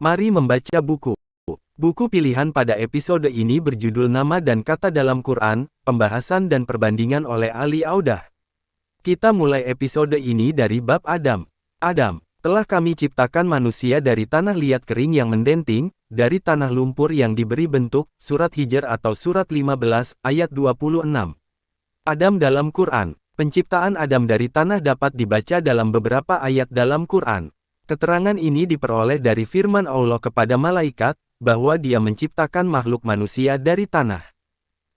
Mari membaca buku. Buku pilihan pada episode ini berjudul Nama dan Kata dalam Quran, Pembahasan dan Perbandingan oleh Ali Audah. Kita mulai episode ini dari bab Adam. Adam, telah kami ciptakan manusia dari tanah liat kering yang mendenting, dari tanah lumpur yang diberi bentuk, surat Hijr atau surat 15, ayat 26. Adam dalam Quran. Penciptaan Adam dari tanah dapat dibaca dalam beberapa ayat dalam Quran. Keterangan ini diperoleh dari firman Allah kepada malaikat, bahwa Dia menciptakan makhluk manusia dari tanah.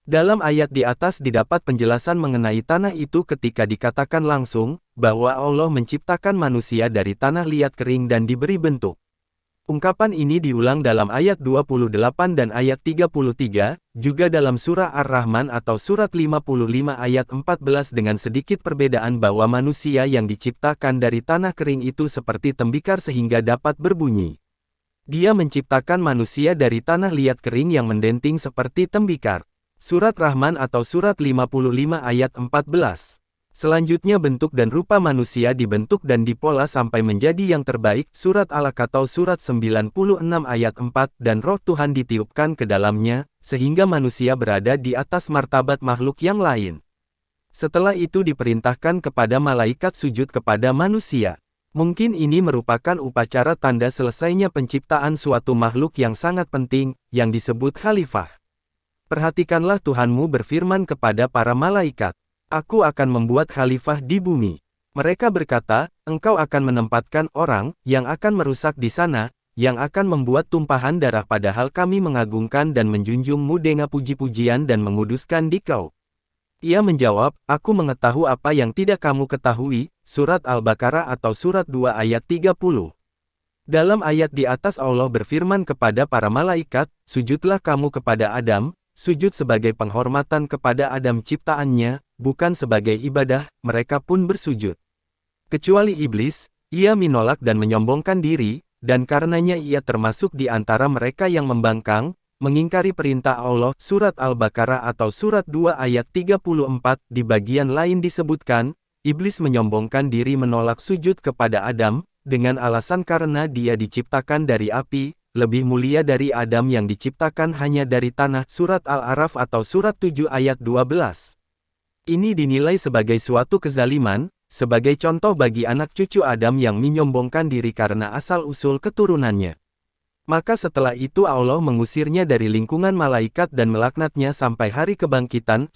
Dalam ayat di atas didapat penjelasan mengenai tanah itu ketika dikatakan langsung, bahwa Allah menciptakan manusia dari tanah liat kering dan diberi bentuk. Ungkapan ini diulang dalam ayat 28 dan ayat 33, juga dalam surah Ar-Rahman atau surat 55 ayat 14 dengan sedikit perbedaan bahwa manusia yang diciptakan dari tanah kering itu seperti tembikar sehingga dapat berbunyi. Dia menciptakan manusia dari tanah liat kering yang mendenting seperti tembikar. Surat Rahman atau surat 55 ayat 14. Selanjutnya bentuk dan rupa manusia dibentuk dan dipola sampai menjadi yang terbaik. Surat Alaq atau surat 96 ayat 4 dan roh Tuhan ditiupkan ke dalamnya, sehingga manusia berada di atas martabat makhluk yang lain. Setelah itu diperintahkan kepada malaikat sujud kepada manusia. Mungkin ini merupakan upacara tanda selesainya penciptaan suatu makhluk yang sangat penting, yang disebut khalifah. Perhatikanlah Tuhanmu berfirman kepada para malaikat. Aku akan membuat khalifah di bumi. Mereka berkata, engkau akan menempatkan orang, yang akan merusak di sana, yang akan membuat tumpahan darah padahal kami mengagungkan dan menjunjungmu dengan puji-pujian dan menguduskan dikau. Ia menjawab, aku mengetahui apa yang tidak kamu ketahui, surat Al-Baqarah atau surat 2 ayat 30. Dalam ayat di atas Allah berfirman kepada para malaikat, sujudlah kamu kepada Adam, sujud sebagai penghormatan kepada Adam ciptaannya, bukan sebagai ibadah, mereka pun bersujud. Kecuali iblis, ia menolak dan menyombongkan diri, dan karenanya ia termasuk di antara mereka yang membangkang, mengingkari perintah Allah. Surat Al-Baqarah atau surat 2 ayat 34, di bagian lain disebutkan, iblis menyombongkan diri menolak sujud kepada Adam, dengan alasan karena dia diciptakan dari api, lebih mulia dari Adam yang diciptakan hanya dari tanah. Surat Al-A'raf atau surat 7 ayat 12. Ini dinilai sebagai suatu kezaliman, sebagai contoh bagi anak cucu Adam yang menyombongkan diri karena asal-usul keturunannya. Maka setelah itu Allah mengusirnya dari lingkungan malaikat dan melaknatnya sampai hari kebangkitan.